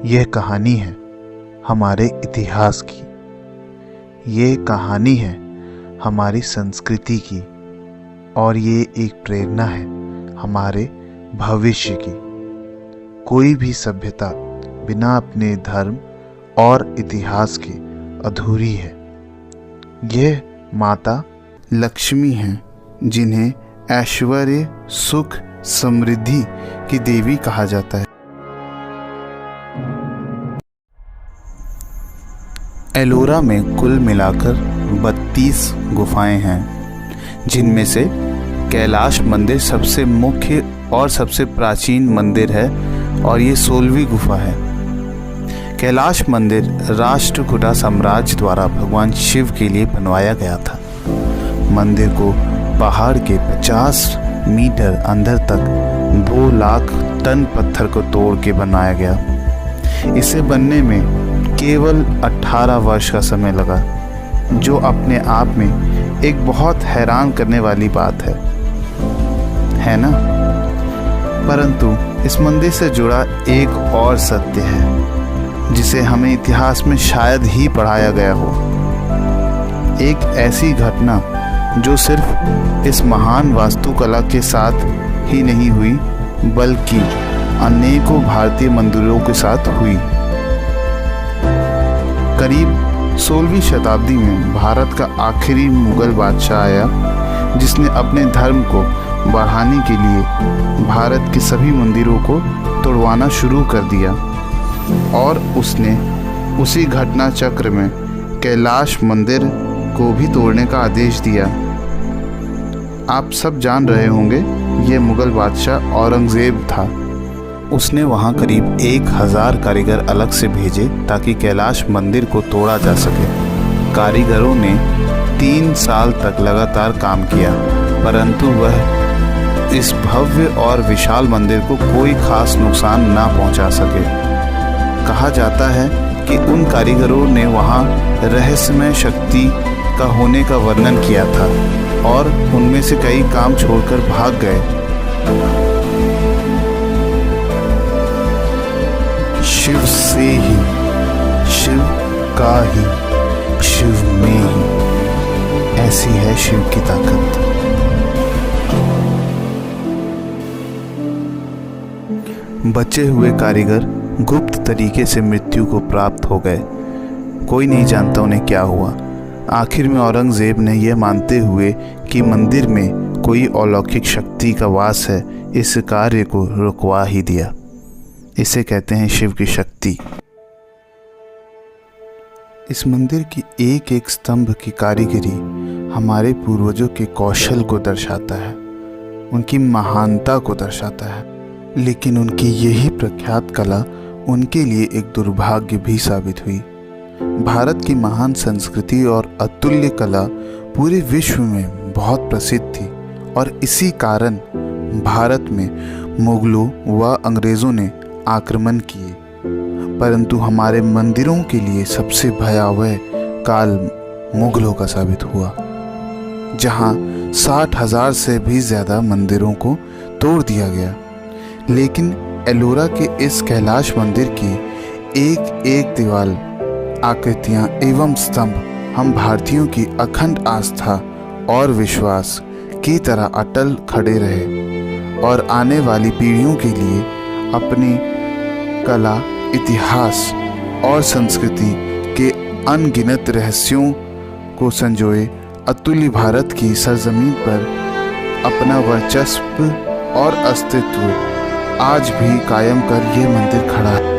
यह कहानी है हमारे इतिहास की। ये कहानी है हमारी संस्कृति की और ये एक प्रेरणा है हमारे भविष्य की। कोई भी सभ्यता बिना अपने धर्म और इतिहास के अधूरी है। यह माता लक्ष्मी हैं, जिन्हें ऐश्वर्य, सुख, समृद्धि की देवी कहा जाता है। एलोरा में कुल मिलाकर 32 गुफाएं हैं, जिनमें से कैलाश मंदिर सबसे मुख्य और सबसे प्राचीन मंदिर है और ये 16वीं गुफा है। कैलाश मंदिर राष्ट्रकूटा साम्राज्य द्वारा भगवान शिव के लिए बनवाया गया था। मंदिर को पहाड़ के 50 मीटर अंदर तक 2 लाख टन पत्थर को तोड़ के बनाया गया। इसे बनने में केवल 18 वर्ष का समय लगा, जो अपने आप में एक बहुत हैरान करने वाली बात है ना? परंतु इस मंदिर से जुड़ा एक और सत्य है, जिसे हमें इतिहास में शायद ही पढ़ाया गया हो। एक ऐसी घटना जो सिर्फ इस महान वास्तुकला के साथ ही नहीं हुई, बल्कि अनेकों भारतीय मंदिरों के साथ हुई। करीब 16वीं शताब्दी में भारत का आखिरी मुगल बादशाह आया, जिसने अपने धर्म को बढ़ाने के लिए भारत के सभी मंदिरों को तोड़वाना शुरू कर दिया और उसने उसी घटना चक्र में कैलाश मंदिर को भी तोड़ने का आदेश दिया। आप सब जान रहे होंगे, ये मुगल बादशाह औरंगज़ेब था। उसने वहाँ करीब 1000 कारीगर अलग से भेजे ताकि कैलाश मंदिर को तोड़ा जा सके। कारीगरों ने 3 साल तक लगातार काम किया, परंतु वह इस भव्य और विशाल मंदिर को कोई खास नुकसान ना पहुंचा सके। कहा जाता है कि उन कारीगरों ने वहाँ रहस्यमय शक्ति का होने का वर्णन किया था और उनमें से कई काम छोड़कर भाग गए। शिव से ही, शिव का ही, शिव में ही, ऐसी है शिव की ताकत। बचे हुए कारीगर गुप्त तरीके से मृत्यु को प्राप्त हो गए। कोई नहीं जानता उन्हें क्या हुआ। आखिर में औरंगज़ेब ने यह मानते हुए कि मंदिर में कोई अलौकिक शक्ति का वास है, इस कार्य को रुकवा ही दिया। इसे कहते हैं शिव की शक्ति। इस मंदिर की एक एक स्तंभ की कारीगरी हमारे पूर्वजों के कौशल को दर्शाता है, उनकी महानता को दर्शाता है। लेकिन उनकी यही प्रख्यात कला उनके लिए एक दुर्भाग्य भी साबित हुई। भारत की महान संस्कृति और अतुल्य कला पूरे विश्व में बहुत प्रसिद्ध थी और इसी कारण भारत में मुगलों व अंग्रेज़ों ने आक्रमण किए। परंतु हमारे मंदिरों के लिए सबसे भयावह काल मुगलों का साबित हुआ, जहां 60,000 से भी ज़्यादा मंदिरों को तोड़ दिया गया। लेकिन एलोरा के इस कैलाश मंदिर की एक एक दीवार, आकृतियाँ एवं स्तंभ हम भारतीयों की अखंड आस्था और विश्वास की तरह अटल खड़े रहे और आने वाली पीढ़ियों के लिए अपनी कला, इतिहास और संस्कृति के अनगिनत रहस्यों को संजोए अतुल्य भारत की सरजमीन पर अपना वर्चस्व और अस्तित्व आज भी कायम कर ये मंदिर खड़ा है।